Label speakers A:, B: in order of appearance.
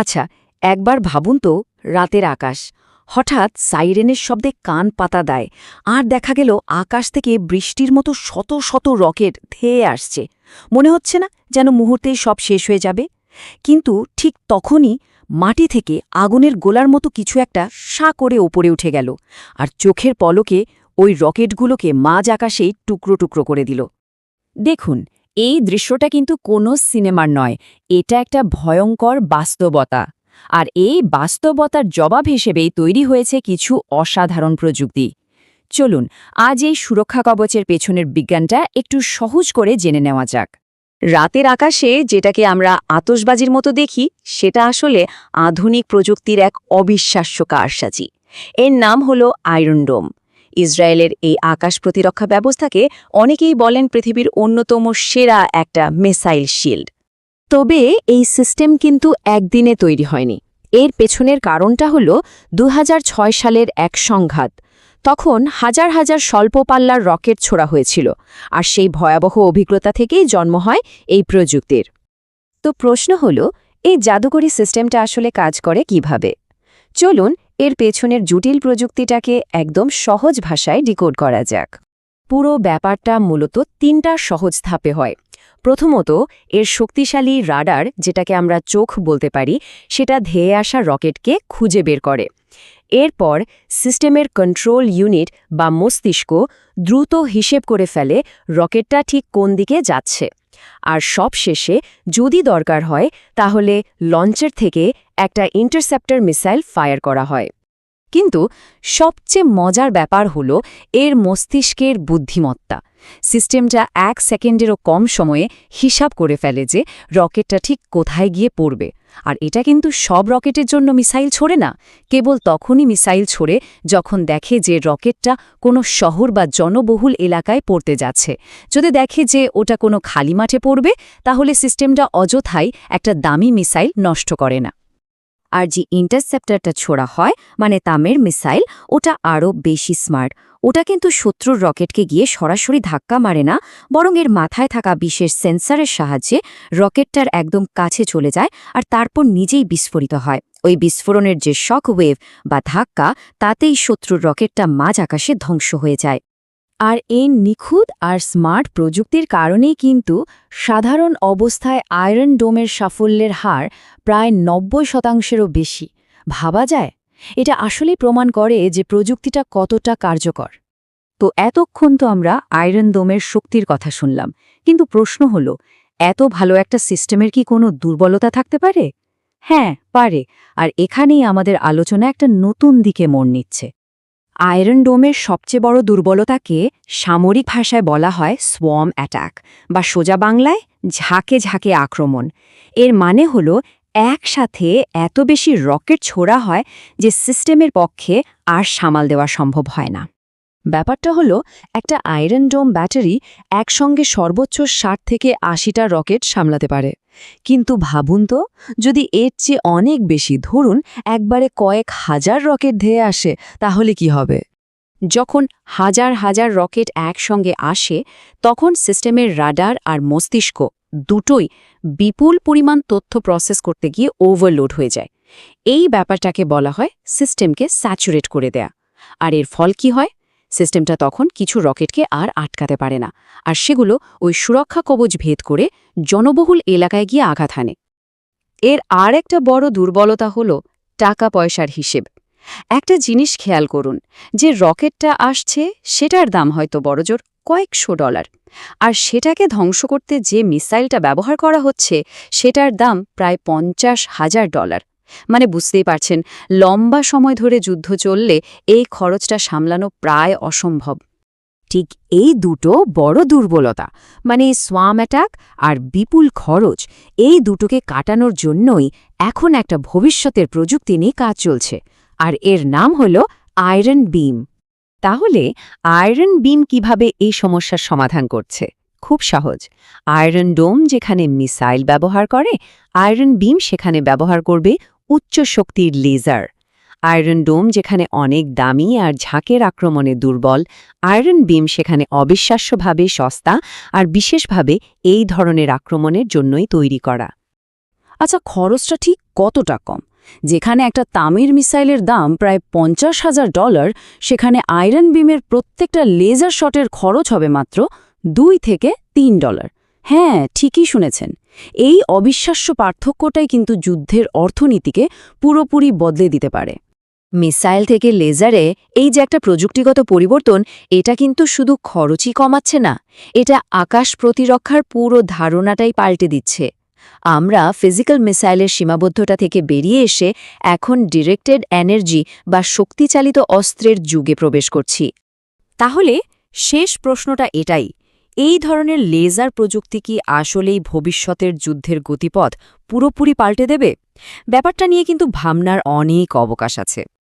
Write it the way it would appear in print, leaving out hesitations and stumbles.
A: আচ্ছা, একবার ভাবুন তো, রাতের আকাশ হঠাৎ সাইরেনের শব্দে কান পাতা দেয়, আর দেখা গেল আকাশ থেকে বৃষ্টির মতো শত শত রকেট ধেয়ে আসছে। মনে হচ্ছে না যেন মুহূর্তেই সব শেষ হয়ে যাবে? কিন্তু ঠিক তখনই মাটি থেকে আগুনের গোলার মতো কিছু একটা সা করে ওপরে উঠে গেল, আর চোখের পলকে ওই রকেটগুলোকে মাঝ আকাশেই টুকরো টুকরো করে দিল। দেখুন, এই দৃশ্যটা কিন্তু কোনো সিনেমার নয়, এটা একটা ভয়ঙ্কর বাস্তবতা। আর এই বাস্তবতার জবাব হিসেবেই তৈরি হয়েছে কিছু অসাধারণ প্রযুক্তি। চলুন আজ এই সুরক্ষা কবচের পেছনের বিজ্ঞানটা একটু সহজ করে জেনে নেওয়া যাক। রাতের আকাশে যেটাকে আমরা আতশবাজির মতো দেখি, সেটা আসলে আধুনিক প্রযুক্তির এক অবিশ্বাস্য কারসাজি। এর নাম হলো আয়রন ডোম। ইসরায়েলের এই আকাশ প্রতিরক্ষা ব্যবস্থাকে অনেকেই বলেন পৃথিবীর অন্যতম সেরা একটা মিসাইল শিল্ড। তবে এই সিস্টেম কিন্তু একদিনে তৈরি হয়নি। এর পেছনের কারণটা হল ২০০৬ সালের এক সংঘাত। তখন হাজার হাজার স্বল্প পাল্লার রকেট ছোড়া হয়েছিল, আর সেই ভয়াবহ অভিজ্ঞতা থেকেই জন্ম হয় এই প্রযুক্তির। তো প্রশ্ন হল, এই জাদুকরী সিস্টেমটা আসলে কাজ করে কিভাবে? চলুন এর পেছনের জটিল প্রযুক্তিটাকে একদম সহজ ভাষায় ডিকোড করা যাক। পুরো ব্যাপারটা মূলত ৩টা সহজ ধাপে হয়। প্রথমত, এর শক্তিশালী রাডার, যেটাকে আমরা চোখ বলতে পারি, সেটা ধেয়ে আসা রকেটকে খুঁজে বের করে। এরপর সিস্টেমের কন্ট্রোল ইউনিট বা মস্তিষ্ক দ্রুত হিসেব করে ফেলে রকেটটা ঠিক কোন দিকে যাচ্ছে। আর সবশেষে যদি দরকার হয়, তাহলে লঞ্চের থেকে একটা ইন্টারসেপ্টর মিসাইল ফায়ার করা হয়। কিন্তু সবচেয়ে মজার ব্যাপার হল এর মস্তিষ্কের বুদ্ধিমত্তা। সিস্টেমটা ১ সেকেন্ডেরও কম সময়ে হিসাব করে ফেলে যে রকেটটা ঠিক কোথায় গিয়ে পড়বে। আর এটা কিন্তু সব রকেটের জন্য মিসাইল ছোড়ে না, কেবল তখনই মিসাইল ছোড়ে যখন দেখে যে রকেটটা কোনো শহর বা জনবহুল এলাকায় পড়তে যাচ্ছে। যদি দেখে যে ওটা কোনো খালি মাঠে পড়বে, তাহলে সিস্টেমটা অযথাই একটা দামি মিসাইল নষ্ট করে না। আর যে ইন্টারসেপ্টরটা ছোড়া হয়, মানে তামের মিসাইল, ওটা আরও বেশি স্মার্ট। ওটা কিন্তু শত্রুর রকেটকে গিয়ে সরাসরি ধাক্কা মারে না, বরং এর মাথায় থাকা বিশেষ সেন্সরের সাহায্যে রকেটটার একদম কাছে চলে যায়, আর তারপর নিজেই বিস্ফোরিত হয়। ওই বিস্ফোরণের যে শক ওয়েভ বা ধাক্কা, তাতেই শত্রুর রকেটটা মাঝ আকাশে ধ্বংস হয়ে যায়। আর এই নিখুঁত আর স্মার্ট প্রযুক্তির কারণেই কিন্তু সাধারণ অবস্থায় আয়রন ডোমের সাফল্যের হার প্রায় ৯০%-এরও বেশি। ভাবা যায়? এটা আসলেই প্রমাণ করে যে প্রযুক্তিটা কতটা কার্যকর। তো এতক্ষণ তো আমরা আয়রন ডোমের শক্তির কথা শুনলাম, কিন্তু প্রশ্ন হলো, এত ভালো একটা সিস্টেমের কি কোনো দুর্বলতা থাকতে পারে? হ্যাঁ, পারে। আর এখানেই আমাদের আলোচনা একটা নতুন দিকে মোড় নিচ্ছে। আয়রন ডোমের সবচেয়ে বড় দুর্বলতাকে সামরিক ভাষায় বলা হয় সোয়ার্ম অ্যাটাক, বা সোজা বাংলায় ঝাঁকে ঝাঁকে আক্রমণ। এর মানে হল একসাথে এত বেশি রকেট ছোড়া হয় যে সিস্টেমের পক্ষে আর সামাল দেওয়া সম্ভব হয় না। ব্যাপারটা হলো, একটা আয়রন ডোম ব্যাটারি একসঙ্গে সর্বোচ্চ ৬০ থেকে ৮০টা রকেট সামলাতে পারে। কিন্তু ভাবুন তো, যদি এর চেয়ে অনেক বেশি, ধরুন একবারে কয়েক হাজার রকেট ধেয়ে আসে, তাহলে কি হবে? যখন হাজার হাজার রকেট একসঙ্গে আসে, তখন সিস্টেমের রাডার আর মস্তিষ্ক দুটোই বিপুল পরিমাণ তথ্য প্রসেস করতে গিয়ে ওভারলোড হয়ে যায়। এই ব্যাপারটাকে বলা হয় সিস্টেমকে স্যাচুরেট করে দেয়া। আর এর ফল কি হয়? সিস্টেমটা তখন কিছু রকেটকে আর আটকাতে পারে না, আর সেগুলো ওই সুরক্ষা কবচ ভেদ করে জনবহুল এলাকায় গিয়ে আঘাত হানে। এর আর একটা বড় দুর্বলতা হল টাকা পয়সার হিসেব। একটা জিনিস খেয়াল করুন, যে রকেটটা আসছে সেটার দাম হয়তো বড়জোর কয়েকশো ডলার, আর সেটাকে ধ্বংস করতে যে মিসাইলটা ব্যবহার করা হচ্ছে সেটার দাম প্রায় $৫০,০০০। মানে বুঝতেই পারছেন, লম্বা সময় ধরে যুদ্ধ চললে এই খরচটা সামলানো প্রায় অসম্ভব। ঠিক এই দুটো বড় দুর্বলতা, মানে সোয়ার্ম অ্যাটাক আর বিপুল খরচ, এই দুটোকে কাটানোর জন্যই এখন একটা ভবিষ্যতের প্রযুক্তি নিয়ে কাজ চলছে, আর এর নাম হল আয়রন বিম। তাহলে আয়রন বিম কিভাবে এই সমস্যার সমাধান করছে? খুব সহজ। আয়রন ডোম যেখানে মিসাইল ব্যবহার করে, আয়রন বিম সেখানে ব্যবহার করবে উচ্চ শক্তির লেজার। আয়রন ডোম যেখানে অনেক দামি আর ঝাঁকের আক্রমণে দুর্বল, আয়রন বিম সেখানে অবিশ্বাস্যভাবে সস্তা আর বিশেষভাবে এই ধরনের আক্রমণের জন্যই তৈরি করা।
B: আচ্ছা, খরচটা ঠিক কতটা কম? যেখানে একটা তামির মিসাইলের দাম প্রায় $50,000, সেখানে আয়রন বিমের প্রত্যেকটা লেজার শটের খরচ হবে মাত্র $2 থেকে $3। হ্যাঁ, ঠিকই শুনেছেন। এই অবিশ্বাস্য পার্থক্যটাই কিন্তু যুদ্ধের অর্থনীতিকে পুরোপুরি বদলে দিতে পারে।
A: মিসাইল থেকে লেজারে এই যে একটা প্রযুক্তিগত পরিবর্তন, এটা কিন্তু শুধু খরচই কমাচ্ছে না, এটা আকাশ প্রতিরক্ষার পুরো ধারণাটাই পাল্টে দিচ্ছে। আমরা ফিজিক্যাল মিসাইলের সীমাবদ্ধতা থেকে বেরিয়ে এসে এখন ডিরেক্টেড এনার্জি বা শক্তিচালিত অস্ত্রের যুগে প্রবেশ করছি।
B: তাহলে শেষ প্রশ্নটা এটাই, এই ধরনের লেজার প্রযুক্তি কি আসলেই ভবিষ্যতের যুদ্ধের গতিপথ পুরোপুরি পাল্টে দেবে? ব্যাপারটা নিয়ে কিন্তু ভাবনার অনেক অবকাশ আছে।